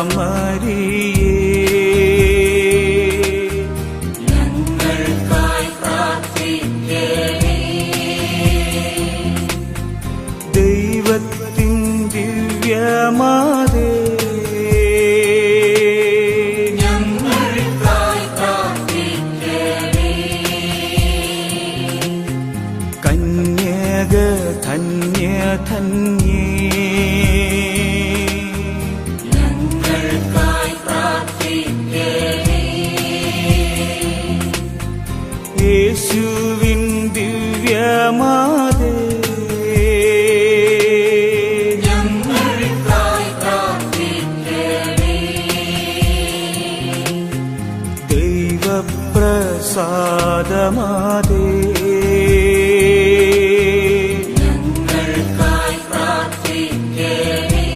പരിശുദ്ധയാമരിയേ ഞങ്ങൾക്കായി പ്രാർത്ഥിക്കണേ. ദൈവത്തിൻ ദിവ്യമാതേ ഞങ്ങൾക്കായി പ്രാർത്ഥിക്കണേ. കന്യക ധന്യ ധന്യേ ഞങ്ങൾക്കായി പ്രാർത്ഥിക്കണേ. യേശുവിൻ ദിവ്യമാതേ ഞങ്ങൾക്കായി പ്രാർത്ഥിക്കണേ. ദൈവപ്രസാദമാതേ